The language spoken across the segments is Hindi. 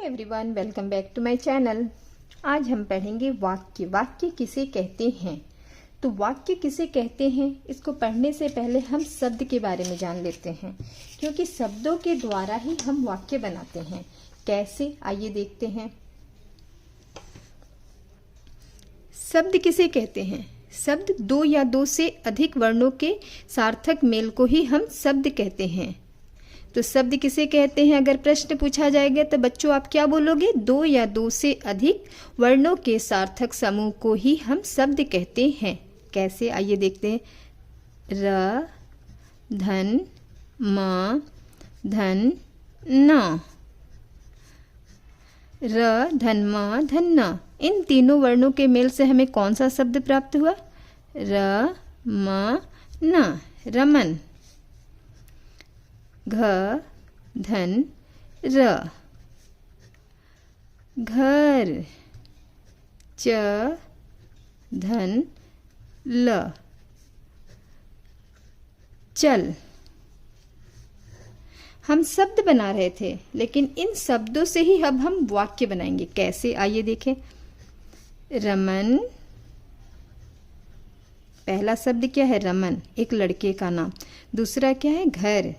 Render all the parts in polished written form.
Everyone, welcome back to my channel. आज हम पढ़ेंगे वाक्य। वाक्य किसे कहते हैं? तो वाक्य किसे कहते हैं, इसको पढ़ने से पहले हम शब्द के बारे में जान लेते हैं, क्योंकि शब्दों के द्वारा ही हम वाक्य बनाते हैं। कैसे, आइए देखते हैं। शब्द किसे कहते हैं? शब्द दो या दो से अधिक वर्णों के सार्थक मेल को ही हम शब्द कहते हैं। तो शब्द किसे कहते हैं, अगर प्रश्न पूछा जाएगा तो बच्चों आप क्या बोलोगे? दो या दो से अधिक वर्णों के सार्थक समूह को ही हम शब्द कहते हैं। कैसे, आइए देखते हैं। र, धन, म, धन, न। र, धन, म, धन, न। इन तीनों वर्णों के मेल से हमें कौन सा शब्द प्राप्त हुआ? र, म, न, रमन। घ, धन, र, घर। च, धन, ल, चल। हम शब्द बना रहे थे, लेकिन इन शब्दों से ही अब हम वाक्य बनाएंगे। कैसे, आइए देखें। रमन, पहला शब्द क्या है? रमन, एक लड़के का नाम। दूसरा क्या है? घर।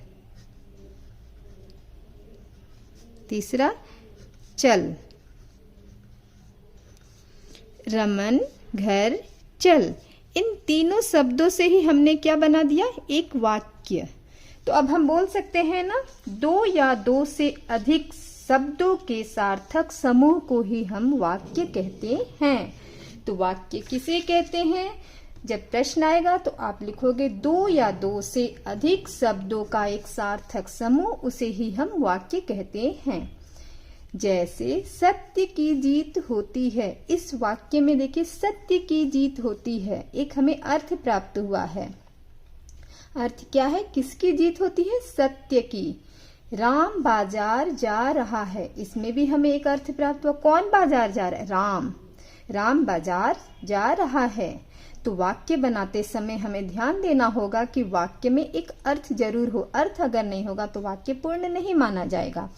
तीसरा चल। रमन, घर, चल। इन तीनों शब्दों से ही हमने क्या बना दिया? एक वाक्य। तो अब हम बोल सकते हैं ना, दो या दो से अधिक शब्दों के सार्थक समूह को ही हम वाक्य कहते हैं। तो वाक्य किसे कहते हैं? जब प्रश्न आएगा तो आप लिखोगे दो या दो से अधिक शब्दों का एक सार्थक समूह, उसे ही हम वाक्य कहते हैं। जैसे सत्य की जीत होती है, इस वाक्य में देखिए सत्य की जीत होती है, एक हमें अर्थ प्राप्त हुआ है। अर्थ क्या है? किसकी जीत होती है? सत्य की। राम बाजार जा रहा है, इसमें भी हमें एक अर्थ प्राप्त हुआ। कौन बाजार जा रहा है? राम। राम बाजार जा रहा है। तो वाक्य बनाते समय हमें ध्यान देना होगा कि वाक्य में एक अर्थ जरूर हो। अर्थ अगर नहीं होगा तो वाक्य पूर्ण नहीं माना जाएगा।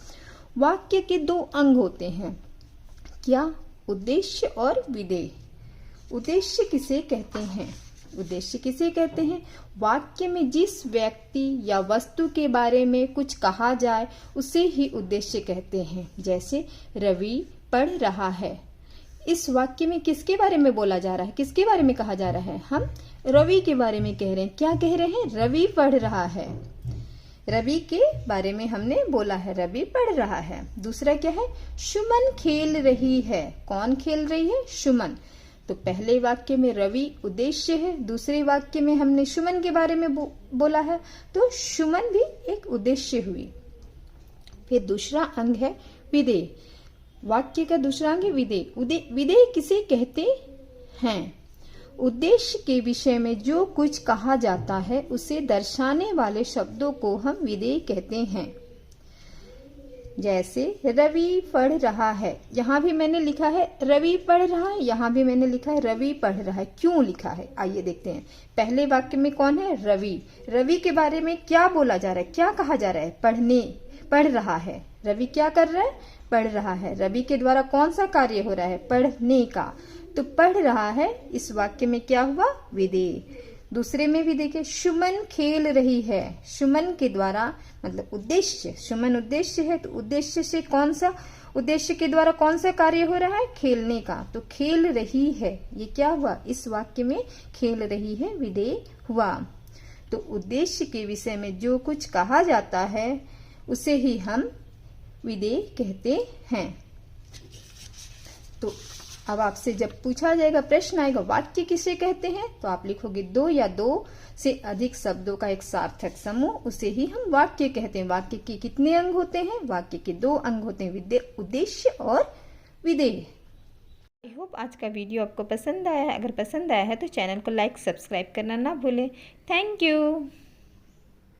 वाक्य के दो अंग होते हैं। क्या? उद्देश्य और विधेय। उद्देश्य किसे कहते हैं? उद्देश्य किसे कहते हैं? वाक्य में जिस व्यक्ति या वस्तु के बारे में कुछ कहा जाए उसे ही उद्देश्य कहते हैं। जैसे रवि पढ़ रहा है, इस वाक्य में किसके बारे में बोला जा रहा है? किसके बारे में कहा जा रहा है? हम रवि के बारे में कह रहे हैं। क्या कह रहे हैं? रवि पढ़ रहा है। रवि के बारे में हमने बोला है, रवि पढ़ रहा है। दूसरा क्या है? सुमन खेल रही है। कौन खेल रही है? सुमन। तो पहले वाक्य में रवि उद्देश्य है, दूसरे वाक्य में हमने सुमन के बारे में बोला है, तो सुमन भी एक उद्देश्य हुई। फिर दूसरा अंग है विधेय। वाक्य का दूसरा अंग है विधेय। विधेय किसे कहते हैं? उद्देश्य के विषय में जो कुछ कहा जाता है उसे दर्शाने वाले शब्दों को हम विधेय कहते हैं। जैसे रवि पढ़ रहा है, यहाँ भी मैंने लिखा है रवि पढ़ रहा है, यहाँ भी मैंने लिखा है रवि पढ़ रहा है। क्यों लिखा है, आइए देखते हैं। पहले वाक्य में कौन है? रवि। रवि के बारे में क्या बोला जा रहा है? क्या कहा जा रहा है? पढ़ रहा है। रवि क्या कर रहा है? पढ़ रहा है। रवि के द्वारा कौन सा कार्य हो रहा है? पढ़ने का। तो पढ़ रहा है, इस वाक्य में क्या हुआ? विधेय। दूसरे में भी देखिए सुमन खेल रही है। सुमन के द्वारा मतलब उद्देश्य, सुमन उद्देश्य है, तो उद्देश्य से कौन सा, उद्देश्य के द्वारा कौन सा कार्य हो रहा है? खेलने का। तो खेल रही है, ये क्या हुआ? इस वाक्य में खेल रही है विधेय हुआ। तो उद्देश्य के विषय में जो कुछ कहा जाता है उसे ही हम विधेय कहते हैं। तो अब आपसे जब पूछा जाएगा, प्रश्न आएगा वाक्य किसे कहते हैं, तो आप लिखोगे दो या दो से अधिक शब्दों का एक सार्थक समूह, उसे ही हम वाक्य कहते हैं। वाक्य के कितने अंग होते हैं? वाक्य के दो अंग होते हैं, उद्देश्य और विधेय। आई होप आज का वीडियो आपको पसंद आया है। अगर पसंद आया है तो चैनल को लाइक सब्सक्राइब करना ना भूलें। Thank you.